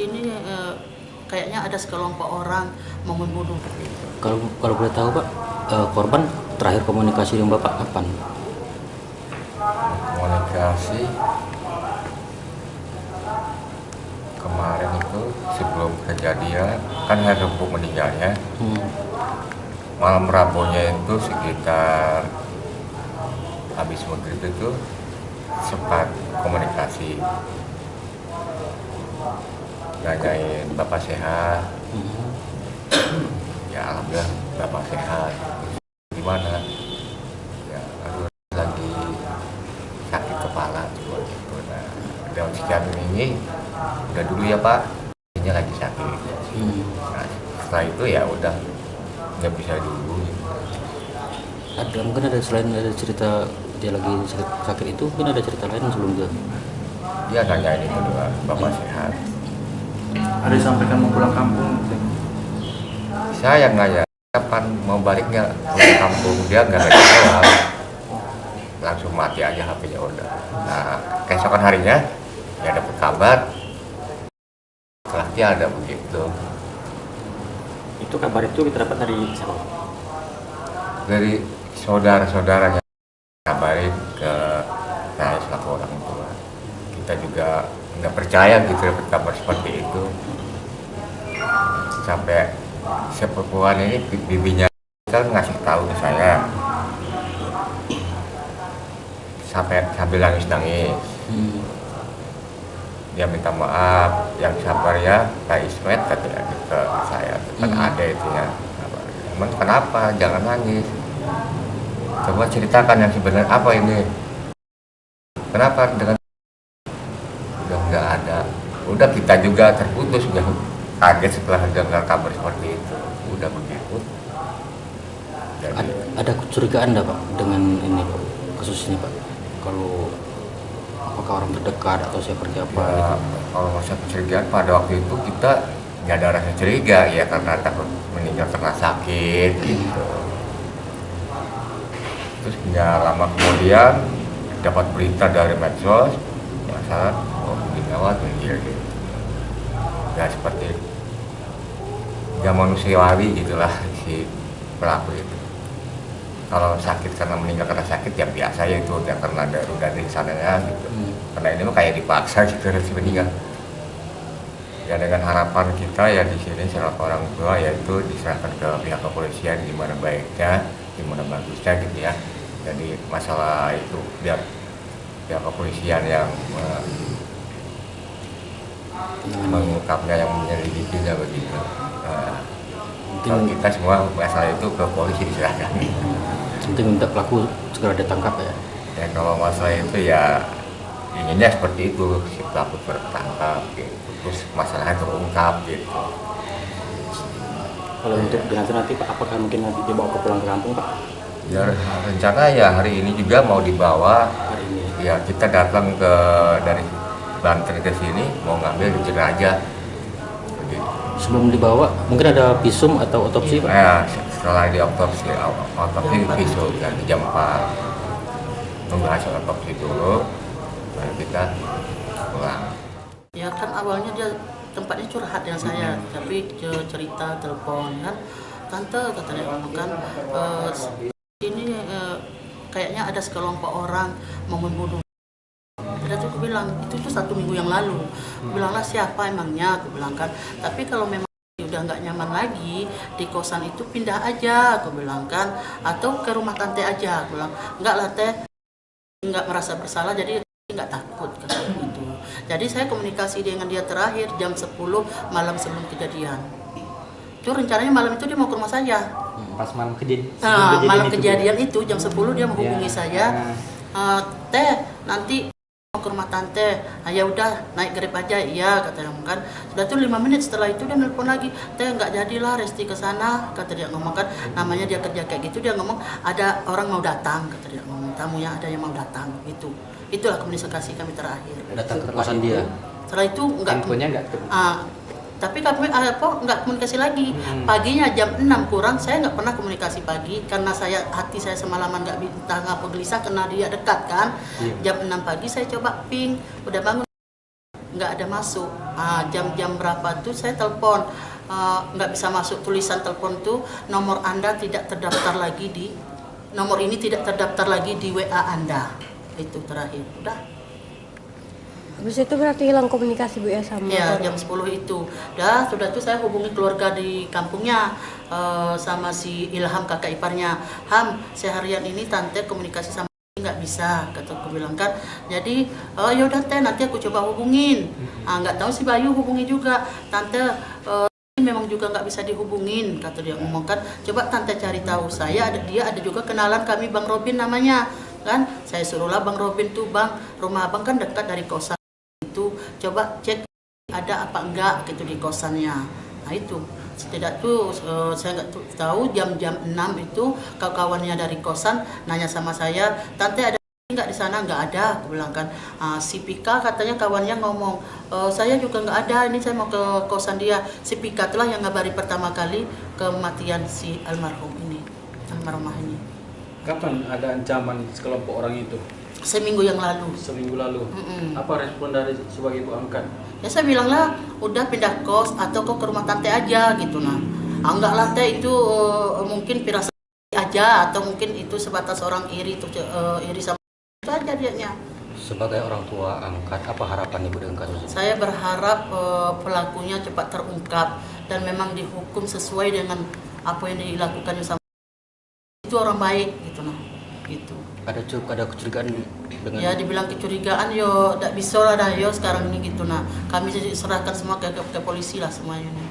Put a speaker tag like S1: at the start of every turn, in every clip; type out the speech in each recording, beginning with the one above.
S1: Ini kayaknya ada sekelompok orang mau membunuh.
S2: Kalau boleh tahu Pak, korban terakhir komunikasi dengan Bapak kapan?
S3: Komunikasi kemarin itu sebelum kejadian, kan hari Rabu meninggalnya. Malam Rabunya itu sekitar habis maghrib itu sempat komunikasi, nanyain Bapak sehat. Ya alhamdulillah Bapak sehat. Gimana? Ya aduh lagi sakit kepala cuma gitu. Nah dalam sekian ini udah dulu ya Pak, ini lagi sakit. Nah, setelah itu ya udah nggak bisa dulu.
S2: Mungkin ada selain ada cerita dia lagi sakit itu, mungkin ada cerita lain sebelumnya.
S3: Dia nanyain itu doang, Bapak sehat.
S4: Ada disampaikan mau pulang kampung?
S3: Saya yang nanya kapan mau baliknya pulang kampung, dia nggak jawab, langsung mati aja HP-nya udah. Nah keesokan harinya ya dapat kabar setelah dia ada begitu.
S4: Itu kabar itu kita dapat dari siapa?
S3: Dari saudara-saudaranya kabarin ke saya selaku orang tua. Kita juga nggak percaya gitu dapat kabar seperti itu. Sampai sepupuan ini bibinya kan ngasih tahu ke saya, sambil nangis. Dia minta maaf, yang sabar ya Pak Ismet katanya ke saya, kan ada itu ya. Cuman kenapa jangan nangis, coba ceritakan yang sebenarnya apa ini, kenapa dengan udah nggak ada. Udah kita juga terputus, udah kaget setelah dengar kabar seperti itu. Udah begitu. Jadi
S2: Ada kecurigaan enggak Pak dengan ini Pak, kasus ini Pak? Kalau apakah orang terdekat atau seperti apa?
S3: ya,
S2: Gitu?
S3: kalau masa kecurigaan pada waktu itu kita nggak ada rasa curiga ya, karena takut meninggal karena sakit gitu. Terus nggak lama kemudian dapat berita dari medsos, masalah digawat meninggal gitu. Ya seperti nggak manusiawi gitulah si pelaku itu. Kalau sakit karena meninggal karena sakit ya biasa ya, itu ya karena dari sananya gitu. Karena ini mah kayak dipaksa gitu harus meninggal. Ya dengan harapan kita ya di sini selaku orang tua yaitu diserahkan ke pihak kepolisian gimana baiknya, gimana bagusnya gitu ya. Jadi masalah itu biar pihak kepolisian yang mengungkapnya, yang menyelidikinya begitu. Kalau kita semua masalah itu ke polisi diserahkan.
S2: Mungkin minta pelaku segera ditangkap ya.
S3: Ya kalau masalah itu ya inginnya seperti itu, si pelaku tertangkap gitu. Terus masalahnya terungkap gitu.
S4: Kalau untuk jenazah nanti Pak, apakah mungkin nanti dibawa pulang ke kampung Pak?
S3: Ya rencana ya hari ini juga mau dibawa.
S4: Hari ini.
S3: Ya kita datang dari Banten ke sini mau ngambil jenazah. Begitu.
S2: Sebelum dibawa, mungkin ada visum atau otopsi Pak?
S3: Nah, setelah diotopsi visum kan di jam 4. Nunggu hasil otopsi dulu, baru kita pulang.
S1: Ya kan awalnya dia tempatnya curhat dengan saya, tapi dia cerita telepon kan, tante katanya kan ini kayaknya ada sekelompok orang mau membunuh. Dia tuh bilang itu tuh 1 minggu yang lalu. Aku bilanglah siapa emangnya, aku bilang kan. Tapi kalau memang udah nggak nyaman lagi di kosan itu pindah aja, aku bilang kan, atau ke rumah tante aja. Aku bilang enggak lah teh, nggak merasa bersalah jadi nggak takut kata gitu. Jadi saya komunikasi dengan dia terakhir jam 10 malam sebelum kejadian. Itu rencananya malam itu dia mau ke rumah saya.
S4: Pas malam kejadian.
S1: Nah, malam kejadian itu jam 10 dia menghubungi saya. Teh nanti mau ke rumah tante. Ya udah naik Grab aja. Iya katanya kan. Sudah tuh 5 menit setelah itu dia nelpon lagi. Teh nggak jadilah Resti ke sana, kata dia ngomong kan. Namanya dia kerja kayak gitu, dia ngomong ada orang mau datang, kata dia ngomong, tamunya ada yang mau datang gitu. Itulah komunikasi kami terakhir.
S2: Datang ke kosan dia.
S1: Setelah itu enggak.
S4: Infonya enggak
S1: Tapi kami nggak komunikasi lagi. Paginya jam 6 kurang saya nggak pernah komunikasi pagi karena hati saya semalaman nggak entah ngapa gelisah karena dia dekat kan. Jam 6 pagi saya coba ping, udah bangun nggak ada masuk. Jam-jam berapa tuh saya telepon, nggak bisa masuk, tulisan telepon tuh nomor Anda tidak terdaftar lagi di nomor ini tidak terdaftar lagi di WA Anda. Itu terakhir. Udah.
S5: Habis itu berarti hilang komunikasi Bu ya sama
S1: Ya,
S5: korban?
S1: jam 10 itu. Sudah tuh saya hubungi keluarga di kampungnya sama si Ilham kakak iparnya. Ham, seharian ini tante komunikasi sama nggak bisa, kata aku bilang kan. Jadi, yaudah teh nanti aku coba hubungin. Nggak tahu si Bayu hubungi juga. Tante, memang juga nggak bisa dihubungin, kata dia ngomong kan. Coba tante cari tahu, dia ada juga kenalan kami Bang Robin namanya. Kan, saya suruhlah Bang Robin tuh, Bang, rumah Abang kan dekat dari kosan. Itu coba cek ada apa enggak gitu di kosannya. Nah itu setidak tuh saya nggak tahu jam-jam 6 itu kawannya dari kosan nanya sama saya, tante ada nggak di sana? Nggak ada, aku bilang kan. Si Pika katanya kawannya ngomong, saya juga nggak ada, ini saya mau ke kosan dia. Si Pika itulah yang ngabari pertama kali kematian si almarhumah ini.
S6: Kapan ada ancaman sekelompok orang itu?
S1: Seminggu yang lalu.
S6: Seminggu lalu. Apa respon dari sebagai ibu angkat?
S1: Ya saya bilang lah, udah pindah kos atau kok ke rumah tante aja gitu nah. Enggak lah teh, itu mungkin firasat aja atau mungkin itu sebatas orang iri tuh, iri sama itu aja dianya.
S2: Sebagai orang tua angkat, apa harapan Ibu dengan kasus ini?
S1: Saya berharap pelakunya cepat terungkap dan memang dihukum sesuai dengan apa yang dilakukan sama itu orang baik gitu nah. Gitu.
S2: Ada kecurigaan dengan
S1: Ya dibilang kecurigaan yo tidak bisa lah dah yo sekarang ini gitu nah. Kami serahkan semua ke polisi lah semuanya nih.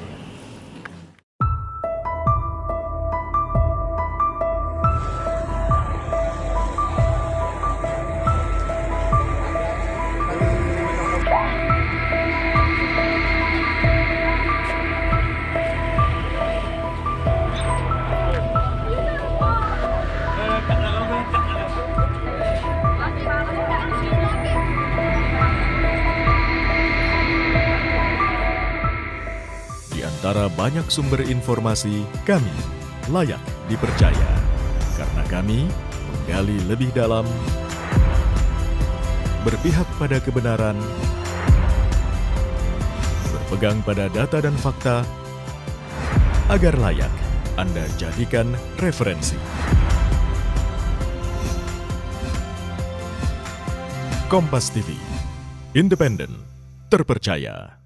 S7: Di antara banyak sumber informasi, kami layak dipercaya. Karena kami menggali lebih dalam, berpihak pada kebenaran, berpegang pada data dan fakta, agar layak Anda jadikan referensi. Kompas TV, independen, terpercaya.